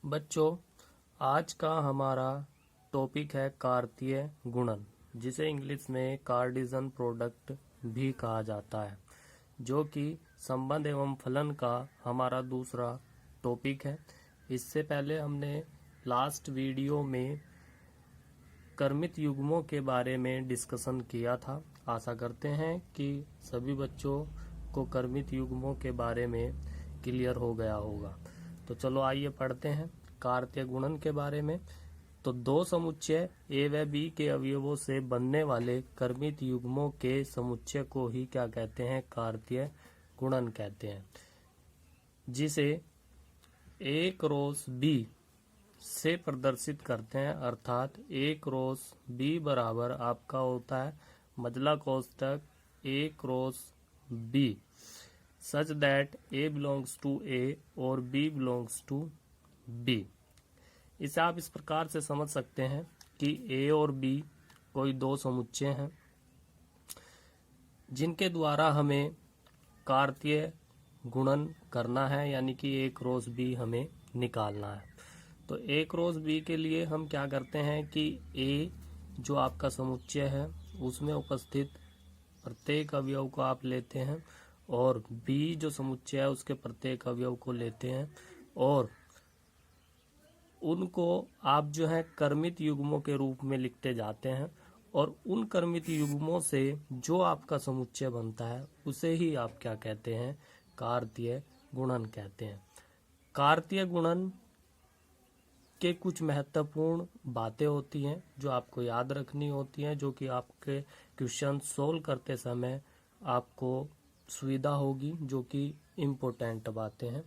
बच्चों, आज का हमारा टॉपिक है कार्तीय गुणन, जिसे इंग्लिश में कार्डिजन प्रोडक्ट भी कहा जाता है, जो कि संबंध एवं फलन का हमारा दूसरा टॉपिक है। इससे पहले हमने लास्ट वीडियो में क्रमित युग्मों के बारे में डिस्कशन किया था। आशा करते हैं कि सभी बच्चों को क्रमित युग्मों के बारे में क्लियर हो गया होगा। तो चलो आइए पढ़ते हैं कार्तीय गुणन के बारे में। तो दो समुच्चय ए व बी के अवयवों से बनने वाले क्रमित युग्मों के समुच्चय को ही क्या कहते हैं? कार्तीय गुणन कहते हैं, जिसे ए क्रॉस बी से प्रदर्शित करते हैं। अर्थात ए क्रॉस बी बराबर आपका होता है मजला कोष्टक A cross B such that A belongs to A और बी बिलोंग्स टू बी। इसे आप इस प्रकार से समझ सकते हैं कि ए और बी कोई दो समुच्चय हैं जिनके द्वारा हमें कार्तीय गुणन करना है, यानी कि ए क्रॉस बी हमें निकालना है। तो ए क्रॉस बी के लिए हम क्या करते हैं कि ए जो आपका समुच्चय है उसमें उपस्थित प्रत्येक अवयव को आप लेते हैं और बी जो समुच्चय है उसके प्रत्येक अवयव को लेते हैं और उनको आप जो है क्रमित युग्मों के रूप में लिखते जाते हैं और उन क्रमित युग्मों से जो आपका समुच्चय बनता है उसे ही आप क्या कहते हैं? कार्तीय गुणन कहते हैं। कार्तीय गुणन के कुछ महत्वपूर्ण बातें होती हैं जो आपको याद रखनी होती हैं, जो कि आपके क्वेश्चन सोल्व करते समय आपको सुविधा होगी, जो कि इम्पोर्टेंट बातें हैं।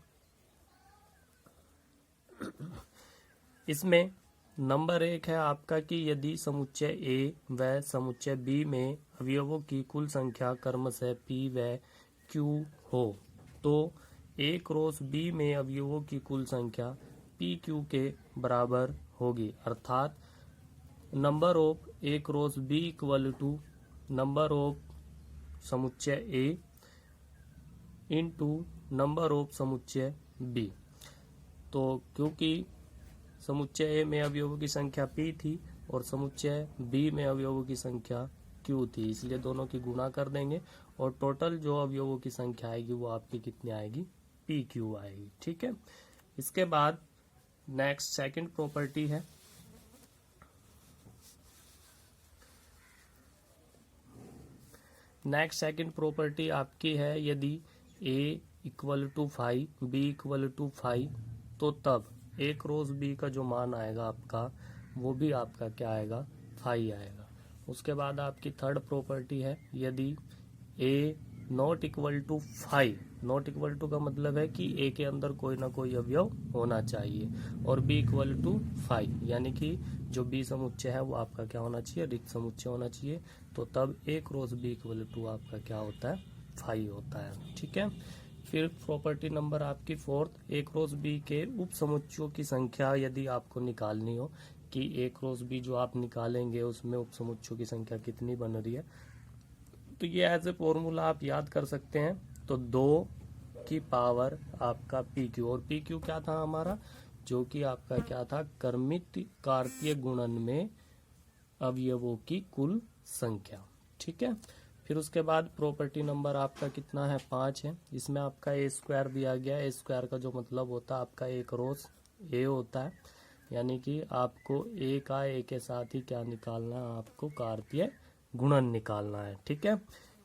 इसमें नंबर 1 है आपका कि यदि समुच्चय ए व समुच्चय बी में अवयवों की कुल संख्या क्रमशः पी व क्यू हो तो ए क्रॉस बी में अवयवों की कुल संख्या पी क्यू के बराबर होगी। अर्थात number of A cross B equal to number of समुच्चय ए इनटू नंबर ऑफ समुच्चय बी। तो क्योंकि समुच्चय ए में अवयवों की संख्या p थी और समुच्चय बी में अवयवों की संख्या q थी, इसलिए दोनों की गुणा कर देंगे और टोटल जो अवयवों की संख्या आएगी वो आपकी कितनी आएगी? pq आएगी। ठीक है। इसके बाद नेक्स्ट सेकंड प्रॉपर्टी है आपकी है यदि a equal to 5 b equal to 5 तो तब ए क्रॉस बी का जो मान आएगा आपका वो भी आपका क्या आएगा? 5 आएगा। उसके बाद आपकी थर्ड प्रॉपर्टी है यदि A not equal to 5, not equal to का मतलब है कि ए के अंदर कोई ना कोई अवयव होना चाहिए और बी इक्वल टू 5, यानी कि जो बी समुच्चय है वो आपका क्या होना चाहिए? रिक्त समुच्चय होना चाहिए। तो तब ए क्रॉस बी इक्वल टू आपका क्या होता है? 5 होता है। ठीक है। फिर प्रॉपर्टी नंबर आपकी फोर्थ, ए क्रॉस बी के उप समुच्चयों की संख्या यदि आपको निकालनी हो कि ए क्रॉस बी जो आप निकालेंगे उसमें उप समुच्चयों की संख्या कितनी बन रही है, तो ये एज ए फॉर्मूला आप याद कर सकते हैं। तो 2 की पावर आपका पी क्यू, और पी क्यू क्या था हमारा? जो कि आपका क्या था? क्रमित कार्तीय गुणन में अवयवों की कुल संख्या। ठीक है। फिर उसके बाद प्रॉपर्टी नंबर आपका कितना है? 5 है। इसमें आपका ए स्क्वायर दिया गया है। ए स्क्वायर का जो मतलब होता है आपका ए क्रॉस ए होता है, यानी कि आपको ए का ए के साथ ही क्या निकालना है? आपको कार्तीय गुणन निकालना है। ठीक है।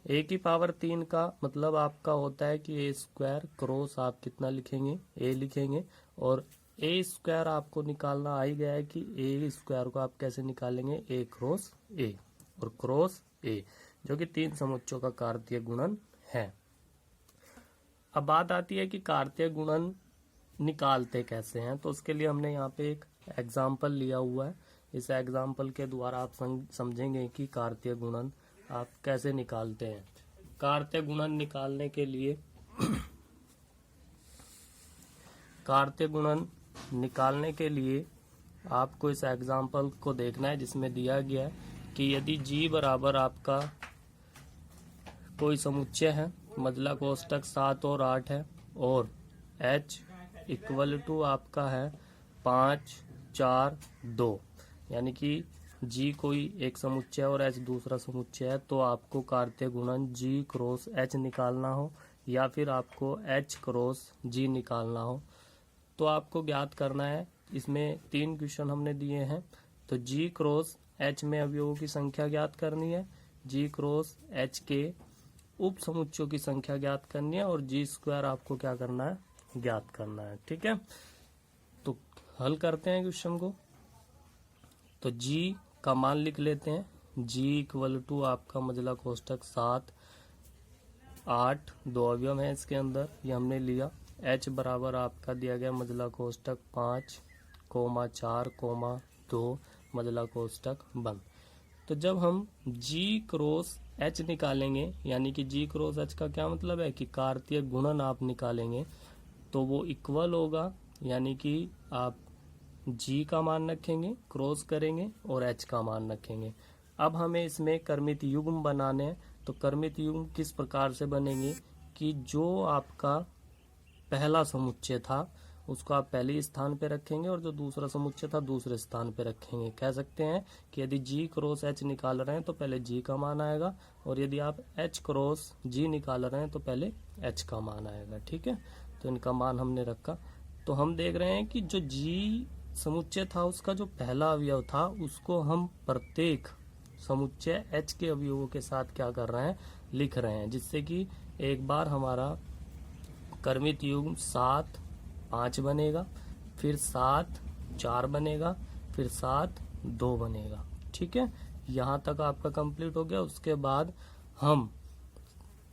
ए की पावर 3 का मतलब आपका होता है कि ए स्क्वायर क्रॉस आप कितना लिखेंगे? ए लिखेंगे। और ए स्क्वायर आपको निकालना आ ही गया है कि ए स्क्वायर को आप कैसे निकालेंगे? ए क्रॉस ए और क्रॉस ए, जो कि 3 समुच्चयों का कार्तीय गुणन है। अब बात आती है कि कार्तीय गुणन निकालते कैसे हैं, तो उसके लिए हमने यहाँ पे एक एग्जाम्पल लिया हुआ है। इस एग्जाम्पल के द्वारा आप समझेंगे कि कार्तीय गुणन आप कैसे निकालते हैं। कार्तीय गुणन निकालने के लिए आपको इस एग्जाम्पल को देखना है जिसमें दिया गया है कि यदि G बराबर आपका कोई समुच्चय है, मजला कोष्टक 7 और 8 है, और H इक्वल टू आपका है 5 4 2, यानी कि G कोई एक समुच्चय और H दूसरा समुच्चय है, तो आपको कार्तीय गुणन G क्रॉस H निकालना हो या फिर आपको H क्रॉस G निकालना हो, तो आपको ज्ञात करना है। इसमें 3 क्वेश्चन हमने दिए हैं, तो G क्रॉस H में अवयवों की संख्या ज्ञात करनी है, G क्रॉस H के उप समुच्चयों की संख्या ज्ञात करनी है और G स्क्वायर आपको क्या करना है, ज्ञात करना है। ठीक है, तो हल करते हैं क्वेश्चन को। तो G का मान लिख लेते हैं। G इक्वल टू आपका मजला कोष्टक 7 8, 2 अवयव है इसके अंदर, ये हमने लिया। H बराबर आपका दिया गया मजला कोष्टक 5, 4, 2 मजला कोष्टक बंद। तो जब हम G क्रॉस H निकालेंगे, यानी कि G क्रॉस H का क्या मतलब है कि कार्तीय गुणन आप निकालेंगे, तो वो इक्वल होगा, यानी कि आप G का मान रखेंगे, क्रॉस करेंगे और H का मान रखेंगे। अब हमें इसमें कर्मित युग्म बनाने हैं, तो कर्मित युग्म किस प्रकार से बनेंगे कि जो आपका पहला समुच्चय था उसको आप पहले स्थान पे रखेंगे और जो दूसरा समुच्चय था दूसरे स्थान पे रखेंगे। कह सकते हैं कि यदि G क्रॉस H निकाल रहे हैं तो पहले G का मान आएगा, और यदि आप H क्रॉस G निकाल रहे हैं तो पहले H का मान आएगा। ठीक है, तो इनका मान हमने रखा। तो हम देख रहे हैं कि जो G समुच्चय था उसका जो पहला अवयव था उसको हम प्रत्येक समुच्चय H के अवयवों के साथ क्या कर रहे हैं, लिख रहे हैं, जिससे कि एक बार हमारा कर्मित युग्म 7 5 बनेगा, फिर 7 4 बनेगा, फिर 7 2 बनेगा। ठीक है, यहाँ तक आपका कंप्लीट हो गया। उसके बाद हम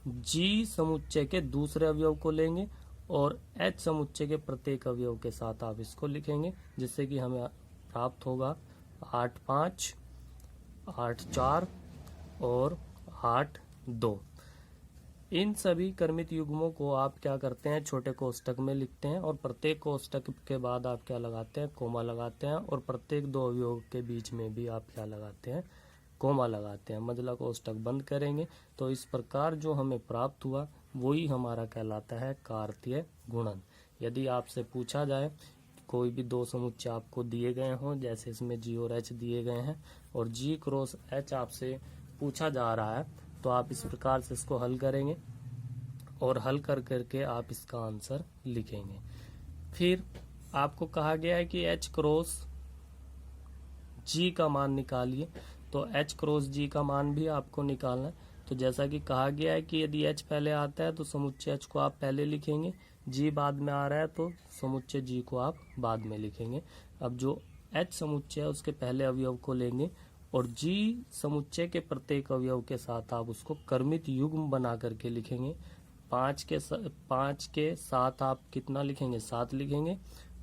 G समुच्चय के दूसरे अवयव को लेंगे और H समुच्चय के प्रत्येक अवयव के साथ आप इसको लिखेंगे, जिससे कि हमें प्राप्त होगा 8 5, 8 4 और 8 2। इन सभी कर्मित युग्मों को आप क्या करते हैं, छोटे कोष्टक में लिखते हैं और प्रत्येक कोष्टक के बाद आप क्या लगाते हैं, कोमा लगाते हैं, और प्रत्येक 2 अवयवों के बीच में भी आप क्या लगाते हैं, कोमा लगाते हैं। मजला कोष्टक बंद करेंगे। तो इस प्रकार जो हमें प्राप्त हुआ वही हमारा कहलाता है कार्तीय गुणन। यदि आपसे पूछा जाए कोई भी 2 समुच्चय आपको दिए गए हों, जैसे इसमें G और H दिए गए हैं और G क्रॉस H आपसे पूछा जा रहा है, तो आप इस प्रकार से इसको हल करेंगे और हल कर करके आप इसका आंसर लिखेंगे। फिर आपको कहा गया है कि H क्रॉस G का मान निकालिए, तो H क्रॉस G का मान भी आपको निकालना है। तो जैसा कि कहा गया है कि यदि H पहले आता है तो समुच्चय H को आप पहले लिखेंगे, G बाद में आ रहा है तो समुच्चय G को आप बाद में लिखेंगे। अब जो H समुच्चय है उसके पहले अवयव को लेंगे और G समुच्चय के प्रत्येक अवयव के साथ आप उसको कर्मित युग्म बना करके लिखेंगे। 5 के साथ आप कितना लिखेंगे, 7 लिखेंगे।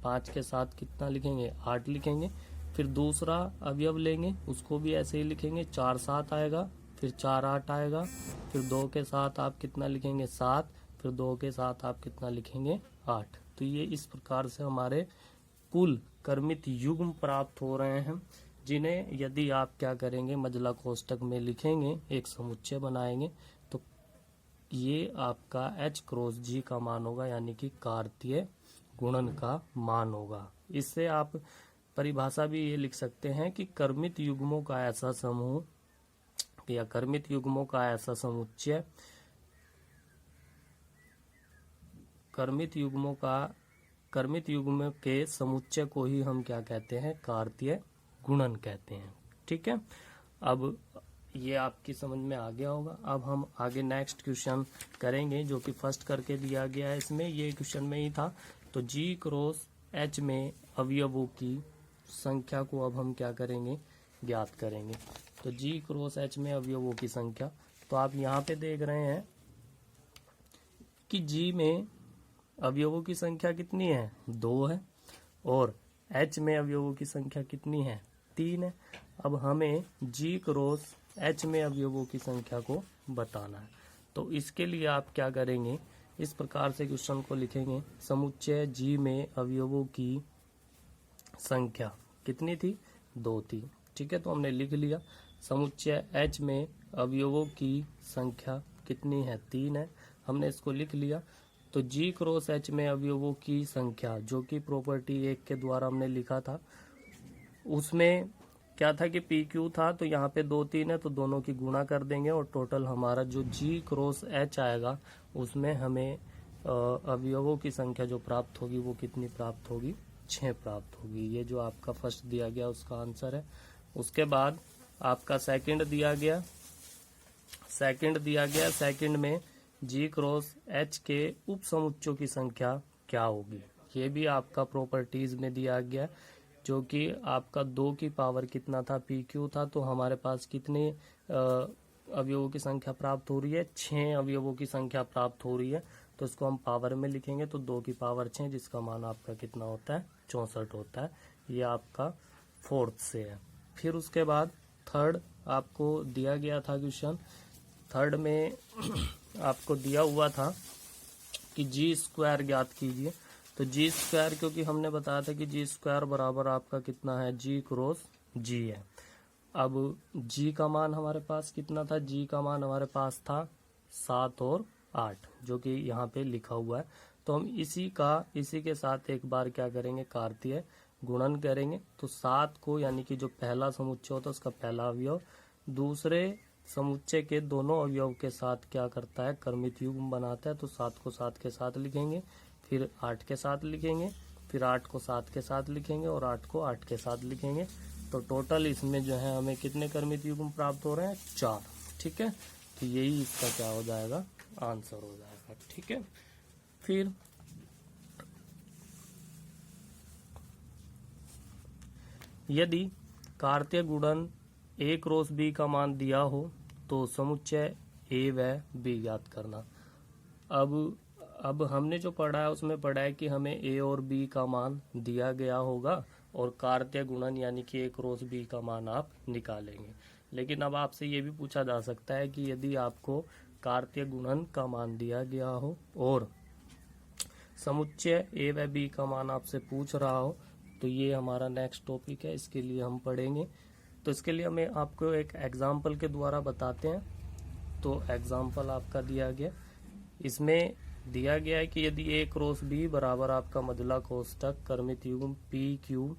5 के साथ कितना लिखेंगे, 8 लिखेंगे। फिर दूसरा अवयव लेंगे, उसको भी ऐसे ही लिखेंगे, 4 7 आएगा, फिर 4 8 आएगा। फिर 2 के साथ आप कितना लिखेंगे, 7, फिर 2 के साथ आप कितना लिखेंगे, 8। तो ये इस प्रकार से हमारे कुल कर्मित युग्म प्राप्त हो रहे हैं, जिन्हें यदि आप क्या करेंगे, मजला कोष्टक में लिखेंगे, एक समुच्चय बनाएंगे, तो ये आपका H क्रॉस G का मान होगा, यानी कि कार्तीय गुणन का मान होगा। इससे आप परिभाषा भी ये लिख सकते हैं कि कर्मित युग्मों का ऐसा समूह या कर्मित युग्मों का ऐसा समुच्चय, कर्मित युग्म के समुच्चय को ही हम क्या कहते हैं, कार्तीय गुणन कहते हैं। ठीक है, अब ये आपकी समझ में आ गया होगा। अब हम आगे नेक्स्ट क्वेश्चन करेंगे, जो कि फर्स्ट करके दिया गया है, इसमें ये क्वेश्चन में ही था। तो G क्रॉस H में अवयवों की संख्या को अब हम क्या करेंगे, ज्ञात करेंगे। तो G क्रॉस H में अवयवों की संख्या, तो आप यहाँ पे देख रहे हैं कि G में अवयवों की संख्या कितनी है, 2 है, और H में अवयवों की संख्या कितनी है, 3 है। अब हमें G क्रॉस H में अवयवों की संख्या को बताना है। तो इसके लिए आप क्या करेंगे, इस प्रकार से क्वेश्चन को लिखेंगे। समुच्चय G में अवयवों की संख्या कितनी थी, 2 थी। ठीक है, तो हमने लिख लिया। समुच्चय H में अवयवों की संख्या कितनी है, 3 है, हमने इसको लिख लिया। तो G क्रॉस H में अवयवों की संख्या जो कि प्रॉपर्टी 1 के द्वारा हमने लिखा था, उसमें क्या था कि PQ था, तो यहाँ पे 2 3 है तो दोनों की गुणा कर देंगे और टोटल हमारा जो G क्रॉस H आएगा उसमें हमें अवयवों की संख्या जो प्राप्त होगी वो कितनी प्राप्त होगी, 6 प्राप्त होगी। ये जो आपका फर्स्ट दिया गया उसका आंसर है। उसके बाद आपका सेकंड दिया गया, सेकंड में G क्रॉस H के उप समुच्चयों की संख्या क्या होगी, ये भी आपका प्रॉपर्टीज में दिया गया, जो कि आपका 2 की पावर कितना था, PQ था, तो हमारे पास कितने अवयवों की संख्या प्राप्त हो रही है, 6 अवयवों की संख्या प्राप्त हो रही है। तो इसको हम पावर में लिखेंगे तो 2 की पावर 6, जिसका मान आपका कितना होता है, 64 होता है। ये आपका फोर्थ से है। फिर उसके बाद थर्ड आपको दिया गया था क्वेश्चन, थर्ड में आपको दिया हुआ था कि G स्क्वायर ज्ञात कीजिए। तो G स्क्वायर, क्योंकि हमने बताया था कि G स्क्वायर बराबर आपका कितना है, G क्रॉस G है। अब G का मान हमारे पास कितना था, G का मान हमारे पास था 7 और 8, जो कि यहाँ पे लिखा हुआ है। तो हम इसी के साथ एक बार क्या करेंगे, कार्तीय गुणन करेंगे। तो 7 को, यानी कि जो पहला समुच्चय होता है उसका पहला अवयव दूसरे समुच्चय के दोनों अवयव के साथ क्या करता है, कर्मित युग्म बनाता है। तो 7 को 7 के साथ लिखेंगे, फिर 8 के साथ लिखेंगे, फिर 8 को 7 के साथ लिखेंगे और 8 को 8 के साथ लिखेंगे। तो टोटल इसमें जो है हमें कितने कर्मित युग्म प्राप्त हो रहे हैं, 4। ठीक है, तो यही इसका क्या हो जाएगा, आंसर हो जाएगा। ठीक है, फिर यदि कार्तीय गुणन A क्रॉस B का मान दिया हो तो समुच्चय A व B ज्ञात करना। अब हमने जो पढ़ा है उसमें पढ़ा है कि हमें A और B का मान दिया गया होगा और कार्तीय गुणन यानी कि A क्रॉस B का मान आप निकालेंगे। लेकिन अब आपसे ये भी पूछा जा सकता है कि यदि आपको कार्तीय गुणन का मान दिया गया हो और समुच्चय A व B का मान आपसे पूछ रहा हो, तो ये हमारा नेक्स्ट टॉपिक है, इसके लिए हम पढ़ेंगे। तो इसके लिए हमें आपको एक एग्जाम्पल के द्वारा बताते हैं। तो एग्जाम्पल आपका दिया गया, इसमें दिया गया है कि यदि A क्रॉस B बराबर आपका मध्यला कोष्ठक कर्मित युग्म PQ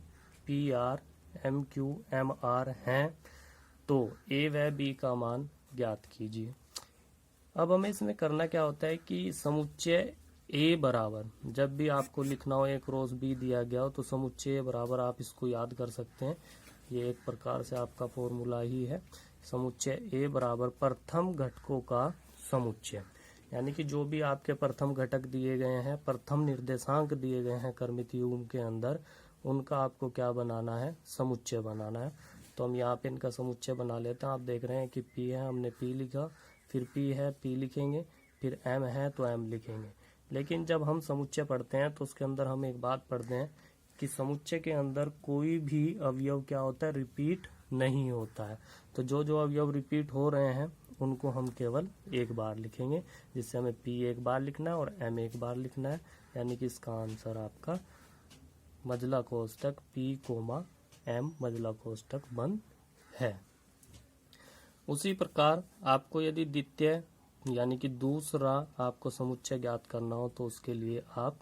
PR MQ MR हैं, तो A व B का मान ज्ञात कीजिए। अब हमें इसमें करना क्या होता है कि समुच्चय A बराबर, जब भी आपको लिखना हो A क्रॉस B दिया गया हो तो समुच्चय बराबर आप इसको याद कर सकते हैं। ये एक प्रकार से आपका फॉर्मूला ही है। समुच्चय A बराबर प्रथम घटकों का समुच्चय, यानी कि जो भी आपके प्रथम घटक दिए गए हैं, प्रथम निर्देशांक दिए गए हैं कर्मित युग्म के अंदर, उनका आपको क्या बनाना है, समुच्चय बनाना है। तो हम यहाँ पे इनका समुच्चय बना लेते हैं। आप देख रहे हैं कि P है, हमने P लिखा, फिर P है, P लिखेंगे, फिर M है तो M लिखेंगे। लेकिन जब हम समुच्चय पढ़ते हैं तो उसके अंदर हम एक बात पढ़ते हैं कि समुच्चय के अंदर कोई भी अवयव क्या होता है, रिपीट नहीं होता है। तो जो जो अवयव रिपीट हो रहे हैं उनको हम केवल एक बार लिखेंगे, जिससे हमें P एक बार लिखना है और M एक बार लिखना है। यानी कि इसका आंसर आपका मध्यला कोष्ठक P, M मध्यला कोष्ठक बंद है। उसी प्रकार आपको यदि द्वितीय यानी कि दूसरा आपको समुच्चय ज्ञात करना हो तो उसके लिए आप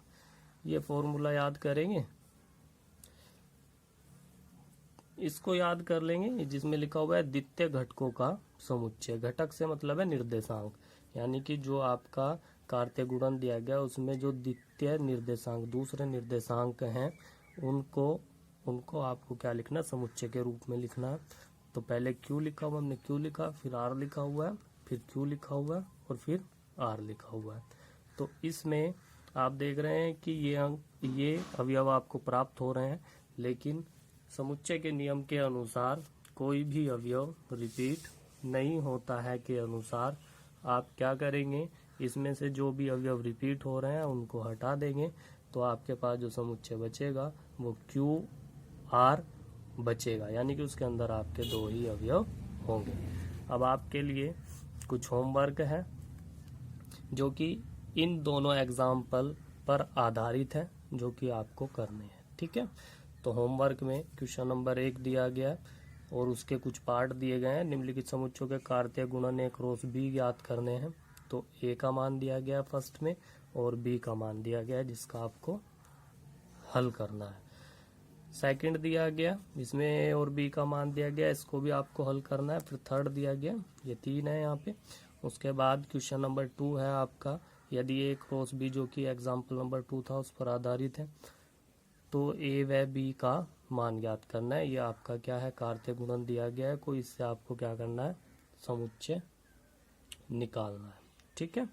ये फॉर्मूला याद करेंगे, इसको याद कर लेंगे, जिसमें लिखा हुआ है द्वितीय घटकों का समुच्चय। घटक से मतलब है निर्देशांक, यानी कि जो आपका कार्तीय गुणन दिया गया उसमें जो द्वितीय निर्देशांक, दूसरे निर्देशांक हैं, उनको आपको क्या लिखना, समुच्चय के रूप में लिखना है। तो पहले Q लिखा हुआ, हमने Q लिखा, फिर R लिखा हुआ है, फिर Q लिखा हुआ है और फिर R लिखा हुआ है। तो इसमें आप देख रहे हैं कि ये अवयव आपको प्राप्त हो रहे हैं, लेकिन समुच्चय के नियम के अनुसार कोई भी अवयव रिपीट नहीं होता है के अनुसार आप क्या करेंगे, इसमें से जो भी अवयव रिपीट हो रहे हैं उनको हटा देंगे। तो आपके पास जो समुच्चय बचेगा वो QR बचेगा, यानी कि उसके अंदर आपके 2 ही अवयव होंगे। अब आपके लिए कुछ होमवर्क है जो कि इन दोनों एग्जाम्पल पर आधारित है, जो कि आपको करने हैं। ठीक है, तो होमवर्क में क्वेश्चन नंबर 1 दिया गया है और उसके कुछ पार्ट दिए गए हैं। निम्नलिखित समुच्चयों के कार्तीय गुणन A क्रॉस B ज्ञात करने हैं। तो A का मान दिया गया फर्स्ट में और बी का मान दिया गया है जिसका आपको हल करना है। सेकंड दिया गया, इसमें ए और बी का मान दिया गया, इसको भी आपको हल करना है। फिर थर्ड दिया गया, ये 3 है यहाँ पे। उसके बाद क्वेश्चन नंबर 2 है आपका, यदि ए क्रॉस बी जो कि एग्जाम्पल नंबर 2 था उस पर आधारित है, तो ए व बी का मान ज्ञात करना है। ये आपका क्या है, कार्तीय गुणन दिया गया है कोई, इससे आपको क्या करना है, समुच्चय निकालना है। ठीक है,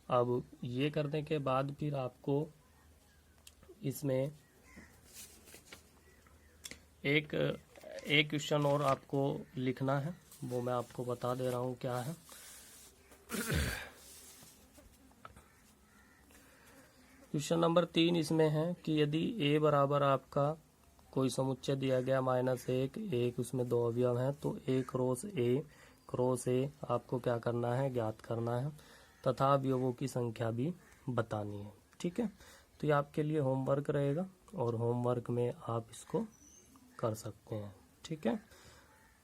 अब ये करने के बाद फिर आपको इसमें एक क्वेश्चन और आपको लिखना है, वो मैं आपको बता दे रहा हूँ क्या है। क्वेश्चन नंबर 3 इसमें है कि यदि a बराबर आपका कोई समुच्चय दिया गया -1, एक उसमें 2 अवयव हैं, तो a क्रॉस a आपको क्या करना है, ज्ञात करना है, तथा अवयवों की संख्या भी बतानी है। ठीक है, तो ये आपके लिए होमवर्क रहेगा और होमवर्क में आप इसको कर सकते हैं। ठीक है,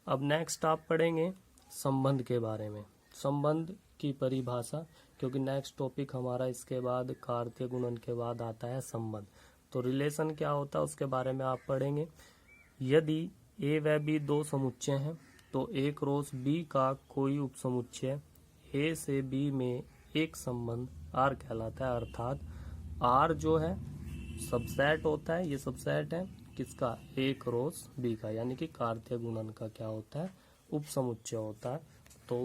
अब नेक्स्ट आप पढ़ेंगे संबंध के बारे में, संबंध की परिभाषा, क्योंकि नेक्स्ट टॉपिक हमारा इसके बाद कार्तीय गुणन के बाद आता है संबंध। तो रिलेशन क्या होता है उसके बारे में आप पढ़ेंगे। यदि ए व बी 2 समुच्चय हैं, तो ए क्रॉस बी का कोई उपसमुच्चय ए से बी में एक संबंध आर कहलाता है, अर्थात आर जो है सबसेट होता है, ये सबसेट है किसका, ए क्रॉस बी का, यानी कि कार्तीय गुणन का क्या होता है, उपसमुच्चय होता है। तो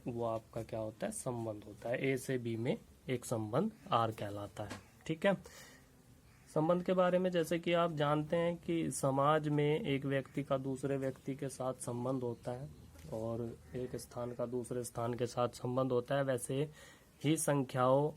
वो आपका क्या होता है, संबंध होता है, ए से बी में एक संबंध आर कहलाता है। ठीक है, संबंध के बारे में जैसे कि आप जानते हैं कि समाज में एक व्यक्ति का दूसरे व्यक्ति के साथ संबंध होता है और एक स्थान का दूसरे स्थान के साथ संबंध होता है, वैसे ही संख्याओं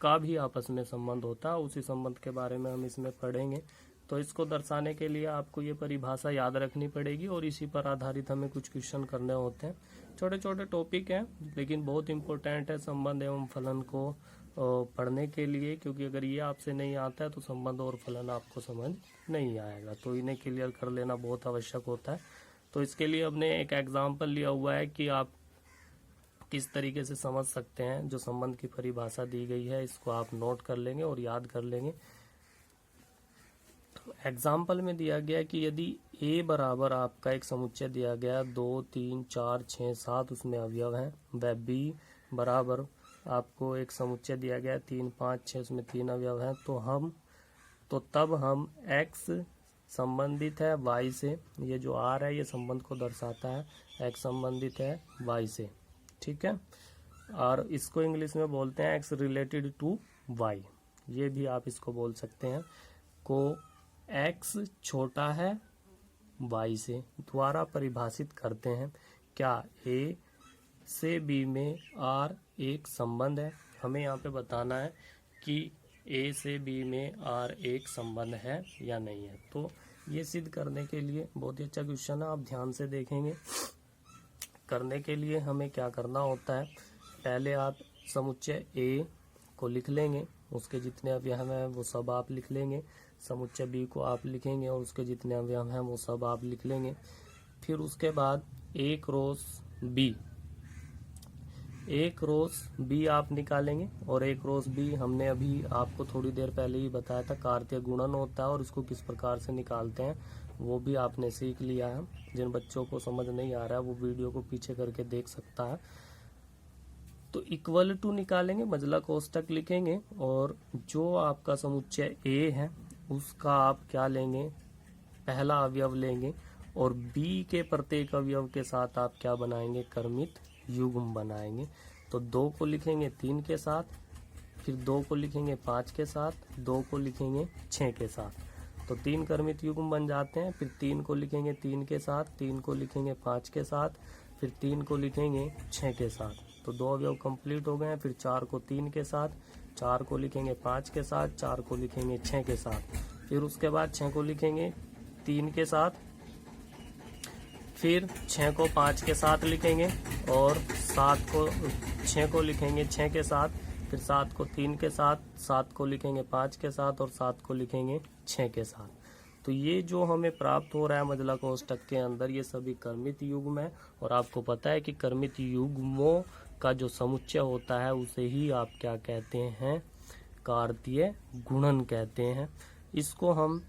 का भी आपस में संबंध होता है। उसी संबंध के बारे में हम इसमें पढ़ेंगे। तो इसको दर्शाने के लिए आपको ये परिभाषा याद रखनी पड़ेगी और इसी पर आधारित हमें कुछ क्वेश्चन करने होते हैं। छोटे छोटे टॉपिक हैं लेकिन बहुत इंपॉर्टेंट है संबंध एवं फलन को पढ़ने के लिए, क्योंकि अगर ये आपसे नहीं आता है तो संबंध और फलन आपको समझ नहीं आएगा। तो इन्हें क्लियर कर लेना बहुत आवश्यक होता है। तो इसके लिए हमने एक एग्जाम्पल लिया हुआ है कि आप किस तरीके से समझ सकते हैं। जो संबंध की परिभाषा दी गई है इसको आप नोट कर लेंगे और याद कर लेंगे। एग्जाम्पल में दिया गया कि यदि a बराबर आपका एक समुच्चय दिया गया 2, 3, 4, 6, 7 उसमें अवयव हैं, व b बराबर आपको एक समुच्चय दिया गया 3, 5, 6 उसमें 3 अवयव हैं, तो तब हम x संबंधित है y से, ये जो r है ये संबंध को दर्शाता है, x संबंधित है y से। ठीक है, और इसको इंग्लिश में बोलते हैं x रिलेटेड टू y, ये भी आप इसको बोल सकते हैं। को x छोटा है y से द्वारा परिभाषित करते हैं। क्या a से b में r एक संबंध है? हमें यहाँ पे बताना है कि a से b में r एक संबंध है या नहीं है। तो ये सिद्ध करने के लिए बहुत ही अच्छा क्वेश्चन है, आप ध्यान से देखेंगे। करने के लिए हमें क्या करना होता है, पहले आप समुच्चय a को लिख लेंगे, उसके जितने अवयव हैं वो सब आप लिख लेंगे। समुच्चय b को आप लिखेंगे और उसके जितने अवयव हैं वो सब आप लिख लेंगे। फिर उसके बाद a क्रॉस b आप निकालेंगे और a क्रॉस b हमने अभी आपको थोड़ी देर पहले ही बताया था कार्तीय गुणन होता है और इसको किस प्रकार से निकालते हैं वो भी आपने सीख लिया है। जिन बच्चों को समझ नहीं आ रहा है वो वीडियो को पीछे करके देख सकता है। तो इक्वल टू निकालेंगे, मजला कोष्टक लिखेंगे और जो आपका समुच्चय a है उसका आप क्या लेंगे, पहला अवयव लेंगे और b के प्रत्येक अवयव के साथ आप क्या बनाएंगे, क्रमित युग्म बनाएंगे। तो 2 को लिखेंगे 3 के साथ, फिर 2 को लिखेंगे 5 के साथ, 2 को लिखेंगे 6 के साथ, तो 3 क्रमित युग्म बन जाते हैं। फिर 3 को लिखेंगे 3 के साथ, 3 को लिखेंगे 5 के साथ, फिर 3 को लिखेंगे 6 के साथ, तो 2 अवयव कंप्लीट हो गए हैं। फिर 4 को 3 के साथ, 4 को लिखेंगे 5 के साथ, 4 को लिखेंगे 6 के साथ, फिर उसके बाद 6 को लिखेंगे 3 के साथ, फिर 6 को 5 के साथ लिखेंगे और 6 को लिखेंगे 6 के साथ, फिर 7 को 3 के साथ, 7 को लिखेंगे 5 के साथ और 7 को लिखेंगे 6 के साथ। तो ये जो हमें प्राप्त हो रहा है मजला कोष्टक के अंदर ये सभी क्रमित युग्म है और आपको पता है कि क्रमित युग्मों का जो समुच्चय होता है उसे ही आप क्या कहते हैं, कार्तीय गुणन कहते हैं। इसको हम,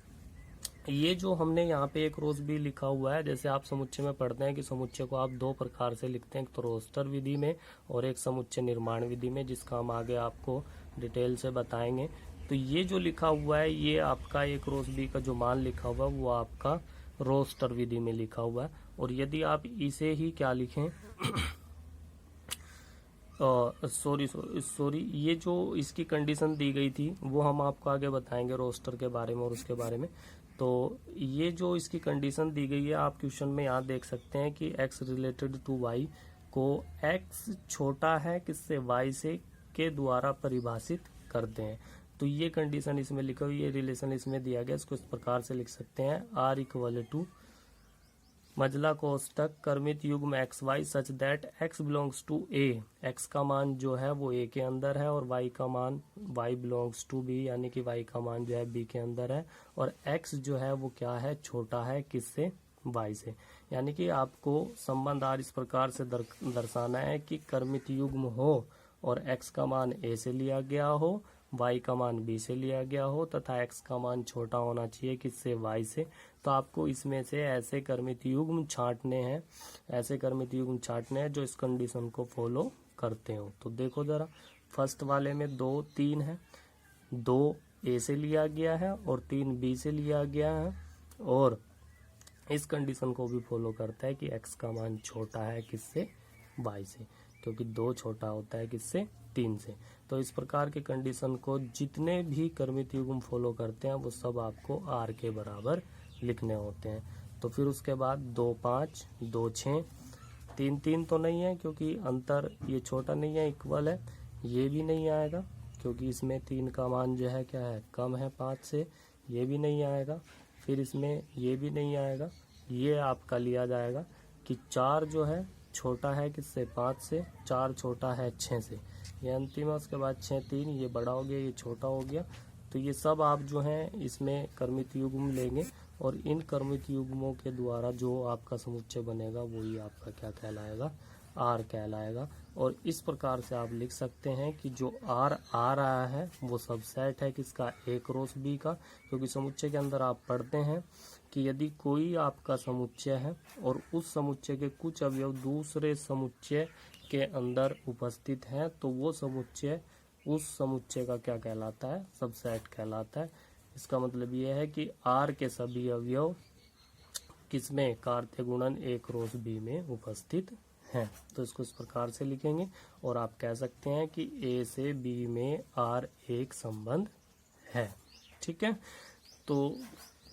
ये जो हमने यहाँ पे एक रोज भी लिखा हुआ है, जैसे आप समुच्चय में पढ़ते हैं कि समुच्चय को आप दो प्रकार से लिखते हैं, एक तो रोस्टर विधि में और एक समुच्चय निर्माण विधि में, जिसका हम आगे आपको डिटेल से बताएंगे। तो ये जो लिखा हुआ है, ये आपका एक रोज बी का जो मान लिखा हुआ है वो आपका रोस्टर विधि में लिखा हुआ है। और यदि आप इसे ही क्या लिखें सॉरी ये जो इसकी कंडीशन दी गई थी वो हम आपको आगे बताएंगे रोस्टर के बारे में और उसके बारे में। तो ये जो इसकी कंडीशन दी गई है, आप क्वेश्चन में यहाँ देख सकते हैं कि x रिलेटेड टू y को x छोटा है किससे, y से के द्वारा परिभाषित करते हैं। तो ये कंडीशन इसमें लिखा हुई, ये रिलेशन इसमें दिया गया, इसको इस प्रकार से लिख सकते हैं r इक्वल टू मजला कोष्टक कर्मित युग्म X Y such that X belongs to A, X का मान जो है वो ए के अंदर है और वाई का मान वाई बिलोंग्स टू बी, यानी कि वाई का मान जो है बी के अंदर है, और एक्स जो है वो क्या है, छोटा है किससे, वाई से। यानी कि आपको संबंध आर इस प्रकार से दर्शाना है कि कर्मित युग्म हो और एक्स का मान ए से लिया गया हो, y का मान b से लिया गया हो तथा x का मान छोटा होना चाहिए किससे, y से। तो आपको इसमें से ऐसे कर्मित युग्म छांटने हैं, ऐसे कर्मित युग्म छांटने हैं जो इस कंडीशन को फॉलो करते हो। तो देखो जरा, फर्स्ट वाले में 2 3 है, 2 a से लिया गया है और 3 b से लिया गया है, और इस कंडीशन को भी फॉलो करता है कि x का मान छोटा है किससे, y से, क्योंकि 2 छोटा होता है किससे, 3 से। तो इस प्रकार के कंडीशन को जितने भी कर्मित युग्म फॉलो करते हैं वो सब आपको r के बराबर लिखने होते हैं। तो फिर उसके बाद 2 5 2 6 3 3 तो नहीं है क्योंकि अंतर ये छोटा नहीं है, इक्वल है, ये भी नहीं आएगा क्योंकि इसमें 3 का मान जो है क्या है, कम है 5 से, ये भी नहीं आएगा। फिर इसमें ये भी नहीं आएगा, ये आपका लिया जाएगा कि 4 जो है छोटा है किससे, 5 से, 4 छोटा है 6 से, ये अंतिम है। उसके बाद 6 3, ये बड़ा हो गया, ये छोटा हो गया। तो ये सब आप जो हैं इसमें कर्मित युग्म लेंगे और इन कर्मित युग्मों के द्वारा जो आपका समुच्चय बनेगा वही आपका क्या कहलाएगा, आर कहलाएगा। और इस प्रकार से आप लिख सकते हैं कि जो आर आ रहा है वो सबसेट है किसका, ए क्रॉस बी का, क्योंकि समुच्चय के अंदर आप पढ़ते हैं कि यदि कोई आपका समुच्चय है और उस समुच्चय के कुछ अवयव दूसरे समुच्चय के अंदर उपस्थित हैं तो वो समुच्चय उस समुच्चय का क्या कहलाता है, सबसेट कहलाता है। इसका मतलब ये है कि आर के सभी अवयव किसमें, कार्तीय गुणन ए क्रॉस बी में उपस्थित हैं। तो इसको इस प्रकार से लिखेंगे और आप कह सकते हैं कि ए से बी में आर एक संबंध है। ठीक है, तो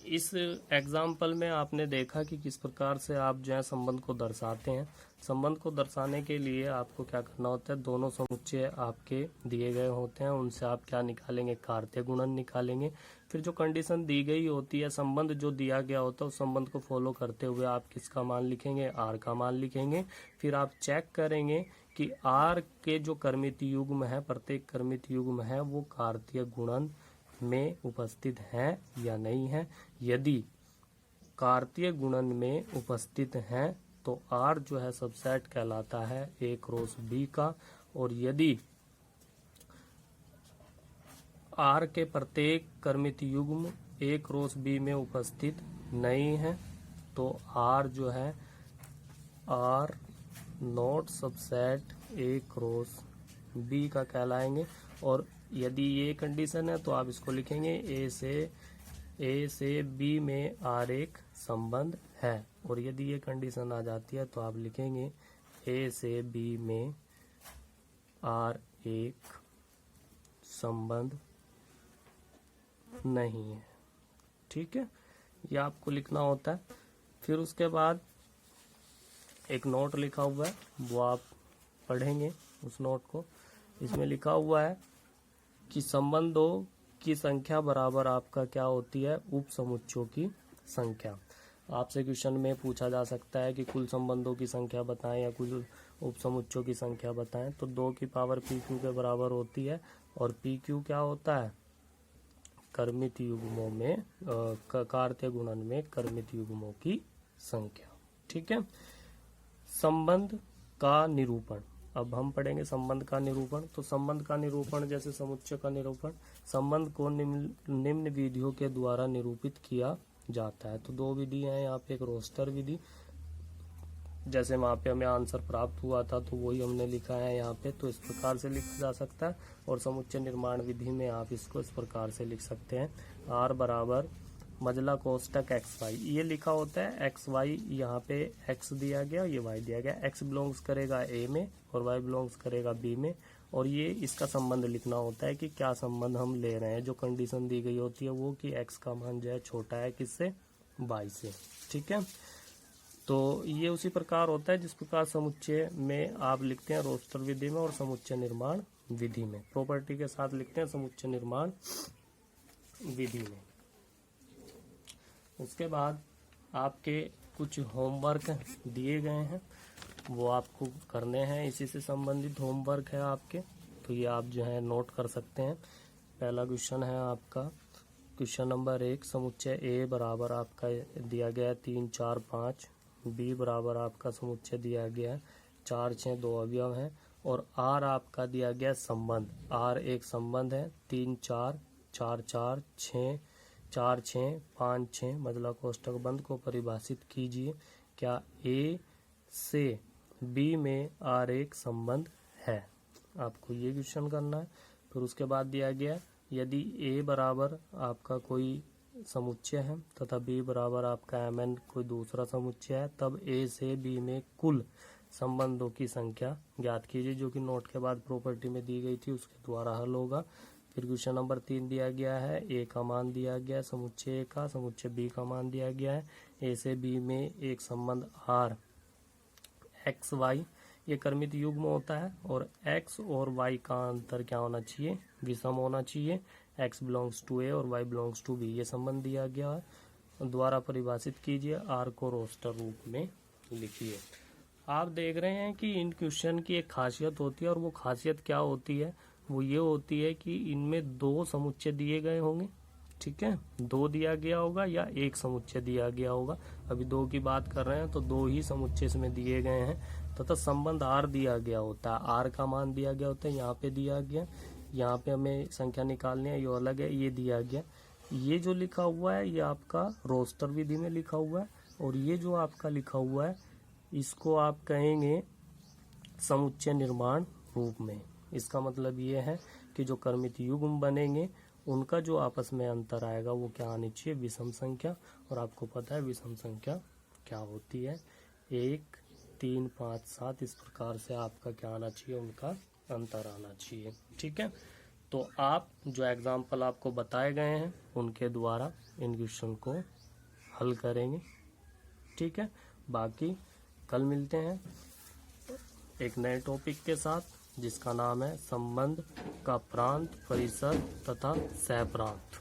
इस एग्जाम्पल में आपने देखा कि किस प्रकार से आप जो है संबंध को दर्शाते हैं। संबंध को दर्शाने के लिए आपको क्या करना होता है, दोनों समुच्चय आपके दिए गए होते हैं, उनसे आप क्या निकालेंगे, कार्तीय गुणन निकालेंगे। फिर जो कंडीशन दी गई होती है, संबंध जो दिया गया होता है उस संबंध को फॉलो करते हुए आप किसका मान लिखेंगे, आर का मान लिखेंगे। फिर आप चेक करेंगे कि आर के जो कर्मित युग्म है, प्रत्येक कर्मित युग्म है वो कार्तीय गुणन में उपस्थित हैं या नहीं है। यदि कार्तीय गुणन में उपस्थित हैं तो आर जो है सबसेट कहलाता है ए क्रॉस बी का, और यदि आर के प्रत्येक कर्मित युग्म ए क्रॉस बी में उपस्थित नहीं है तो आर जो है R not subset A cross B का कहलाएंगे। और यदि ये कंडीशन है तो आप इसको लिखेंगे ए से बी में आर एक संबंध है, और यदि ये कंडीशन आ जाती है तो आप लिखेंगे ए से बी में आर एक संबंध नहीं है। ठीक है, ये आपको लिखना होता है। फिर उसके बाद एक नोट लिखा हुआ है वो आप पढ़ेंगे उस नोट को। इसमें लिखा हुआ है कि संबंधों की संख्या बराबर आपका क्या होती है, उप समुच्चयों की संख्या। आपसे क्वेश्चन में पूछा जा सकता है कि कुल संबंधों की संख्या बताएं या कुल उप समुच्चयों की संख्या बताएं, तो 2 की पावर पी क्यू के बराबर होती है। और पी क्यू क्या होता है, कर्मित युग्मों में कार्तीय गुणन में कर्मित युग्मों की संख्या। ठीक है, संबंध का निरूपण। अब हम पढ़ेंगे संबंध का निरूपण। तो संबंध का निरूपण जैसे समुच्चय का निरूपण, संबंध को निम्न विधियों के द्वारा निरूपित किया जाता है। तो दो विधि हैं यहाँ पे, एक रोस्टर विधि, जैसे वहाँ पे हमें आंसर प्राप्त हुआ था तो वही हमने लिखा है यहाँ पे, तो इस प्रकार से लिखा जा सकता है। और समुच्चय निर्माण विधि में आप इसको इस प्रकार से लिख सकते हैं, R बराबर मजला कोष्टक एक्स वाई, ये लिखा होता है एक्स वाई, यहाँ पे एक्स दिया गया, ये वाई दिया गया, एक्स बिलोंग्स करेगा ए में और वाई बिलोंग्स करेगा बी में, और ये इसका संबंध लिखना होता है कि क्या संबंध हम ले रहे हैं। जो कंडीशन दी गई होती है वो कि एक्स का मान जो है छोटा है किससे, वाई से, ठीक है। तो ये उसी प्रकार होता है जिस प्रकार समुच्चय में आप लिखते हैं रोस्टर विधि में और समुच्चय निर्माण विधि में, प्रॉपर्टी के साथ लिखते हैं समुच्चय निर्माण विधि में। उसके बाद आपके कुछ होमवर्क दिए गए हैं, वो आपको करने हैं, इसी से संबंधित होमवर्क है आपके, तो ये आप जो है नोट कर सकते हैं। पहला क्वेश्चन है आपका क्वेश्चन नंबर 1, समुच्चय ए बराबर आपका दिया गया है 3 4 5, बी बराबर आपका समुच्चय दिया गया है 4 6 2 अवयव हैं, और आर आपका दिया गया संबंध, आर एक संबंध है 3 4 4 4 6 4 6 5 6 मजला कोष्टक बंद को परिभाषित कीजिए, क्या ए से बी में आर एक संबंध है। आपको ये क्वेश्चन करना है। फिर उसके बाद दिया गया यदि ए बराबर आपका कोई समुच्चय है तथा बी बराबर आपका mn कोई दूसरा समुच्चय है, तब ए से बी में कुल संबंधों की संख्या ज्ञात कीजिए, जो कि नोट के बाद प्रॉपर्टी में दी गई थी, उसके द्वारा हल होगा। फिर क्वेश्चन नंबर 3 दिया गया है, ए का मान दिया गया है समुच्चय ए का, समुच्चय बी का मान दिया गया है, ए से बी में एक संबंध आर एक्स वाई, ये कर्मित युग्म होता है, और x और y का अंतर क्या होना चाहिए, विषम होना चाहिए, x बिलोंग्स टू a और y बिलोंग्स टू b, ये संबंध दिया गया है, द्वारा परिभाषित कीजिए, r को रोस्टर रूप में लिखिए। आप देख रहे हैं कि इन क्वेश्चन की एक खासियत होती है, और वो खासियत क्या होती है, वो ये होती है कि इनमें दो समुच्चय दिए गए होंगे, ठीक है, दो दिया गया होगा या एक समुच्चय दिया गया होगा। अभी दो की बात कर रहे हैं तो दो ही समुच्चय इसमें दिए गए हैं, तथा संबंध आर दिया गया होता है, आर का मान दिया गया होता है, यहाँ पे दिया गया, यहाँ पे हमें संख्या निकालनी है, ये अलग है, ये दिया गया। ये जो लिखा हुआ है ये आपका रोस्टर विधि में लिखा हुआ है, और ये जो आपका लिखा हुआ है इसको आप कहेंगे समुच्चय निर्माण रूप में। इसका मतलब ये है कि जो कर्मित युग्म बनेंगे उनका जो आपस में अंतर आएगा वो क्या आनी चाहिए, विषम संख्या, और आपको पता है विषम संख्या क्या होती है, 1 3 5 7, इस प्रकार से आपका क्या आना चाहिए, उनका अंतर आना चाहिए, ठीक है। तो आप जो एग्जाम्पल आपको बताए गए हैं उनके द्वारा इन क्वेश्चन को हल करेंगे, ठीक है। बाकी कल मिलते हैं एक नए टॉपिक के साथ, जिसका नाम है संबंध का प्रांत, परिसर तथा सहप्रांत।